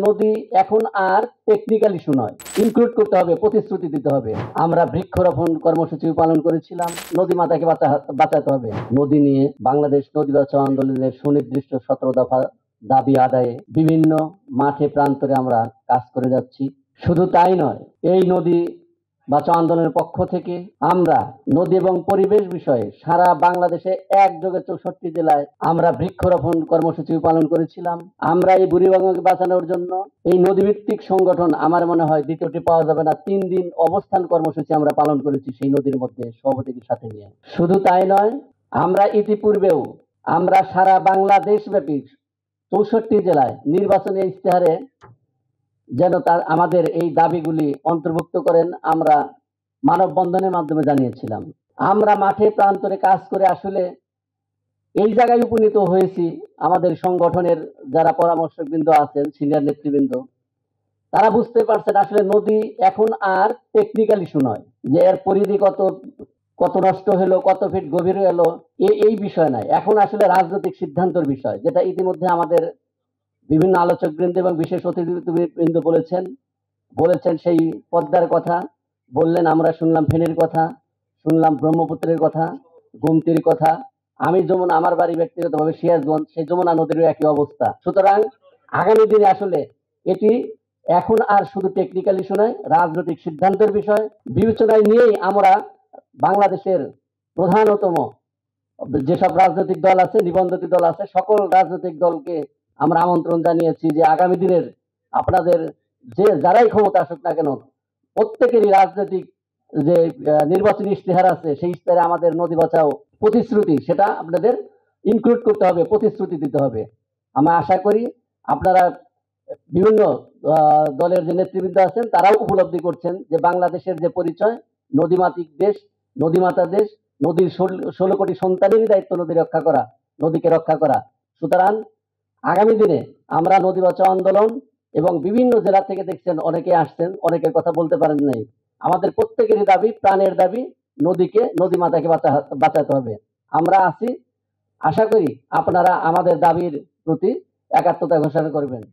নদী এখন আর technical issue নয়, ইনক্লুড করতে হবে, প্রতিশ্রুতি দিতে হবে। আমরা বৃক্ষরোপণ কর্মসূচি পালন করেছিলাম, নদী মাতাকে বাঁচাতে হবে। নদী নিয়ে বাংলাদেশ নদী বাঁচাও আন্দোলনের সুনির্দিষ্ট 17 দফা দাবি আদায়ে বিভিন্ন মাঠে প্রান্তরে আমরা কাজ করে যাচ্ছি। শুধু তাই নয়, এই নদী বাঁচাও আন্দোলনের পক্ষ থেকে আমরা নদী এবং পরিবেশ বিষয়ে সারা বাংলাদেশে একযোগে 64 জেলায় আমরা বৃক্ষরোপণ কর্মসূচি পালন করেছিলাম। আমরা এই বুড়িগঙ্গাকে বাঁচানোর জন্য এই নদীভিত্তিক সংগঠন আমার মনে হয় দ্বিতীয়টি পাওয়া যাবে না, 3 দিন অবস্থান কর্মসূচি আমরা পালন করেছি সেই নদীর মধ্যে সভাপতির সাথে নিয়ে। শুধু তাই নয়, আমরা ইতিপূর্বেও আমরা সারা বাংলাদেশ ব্যাপী 64 জেলায় নির্বাচনী ইশতেহারে যেন তার আমাদের এই দাবিগুলি অন্তর্ভুক্ত করেন আমরা মানববন্ধনের মাধ্যমে জানিয়েছিলাম। আমরা মাঠে প্রান্তরে কাজ করে আসলে এই জায়গায় উপনীত হয়েছি। আমাদের সংগঠনের যারা পরামর্শকবৃন্দ আছেন, সিনিয়র নেতৃবৃন্দ, তারা বুঝতে পারছেন আসলে নদী এখন আর টেকনিক্যাল ইস্যু নয়, যে এর পরিধি কত নষ্ট হলো, কত ফিট গভীর হলো, এই বিষয় নয়। এখন আসলে রাজনৈতিক সিদ্ধান্তের বিষয়, যেটা ইতিমধ্যে আমাদের বিভিন্ন আলোচকবৃন্দ এবং বিশেষ অতিথিবৃন্দ বলেছেন সেই পদ্মার কথা বললেন, আমরা শুনলাম ফেনীর কথা, শুনলাম ব্রহ্মপুত্রের কথা, গোমতীর কথা। আমি যেমন আমার বাড়ি ব্যক্তিগতভাবে সিরাজগঞ্জ, সেই যমুনা নদীরও একই অবস্থা। সুতরাং আগামী দিনে আসলে এটি এখন আর শুধু টেকনিক্যাল ইস্যু নয়, রাজনৈতিক সিদ্ধান্তের বিষয় বিবেচনায় নিয়েই আমরা বাংলাদেশের প্রধানতম যেসব রাজনৈতিক দল আছে, নিবন্ধিত দল আছে, সকল রাজনৈতিক দলকে আমরা আমন্ত্রণ জানিয়েছি যে আগামী দিনের আপনাদের যে যারাই ক্ষমতা আসুক না কেন, প্রত্যেকেরই রাজনৈতিক যে নির্বাচনী ইশতেহার আছে, সেই ইশতেহারে আমাদের নদী বাঁচাও প্রতিশ্রুতি, সেটা আপনাদের ইনক্লুড করতে হবে, প্রতিশ্রুতি দিতে হবে। আমরা আশা করি আপনারা বিভিন্ন দলের যে নেতৃবৃন্দ আছেন তারাও উপলব্ধি করছেন যে বাংলাদেশের যে পরিচয়, নদীমাতৃক দেশ, নদীমাতা দেশ, নদীর 16 কোটি সন্তানেরই দায়িত্ব নদী রক্ষা করা, নদীকে রক্ষা করা। সুতরাং আগামী দিনে আমরা নদী বাঁচাও আন্দোলন এবং বিভিন্ন জেলা থেকে দেখছেন অনেকে আসছেন, অনেকের কথা বলতে পারেন নাই, আমাদের প্রত্যেকেরই দাবি, প্রাণের দাবি, নদী মাতাকে বাঁচাতে হবে। আমরা আছি, আশা করি আপনারা আমাদের দাবির প্রতি একাত্মতা ঘোষণা করবেন।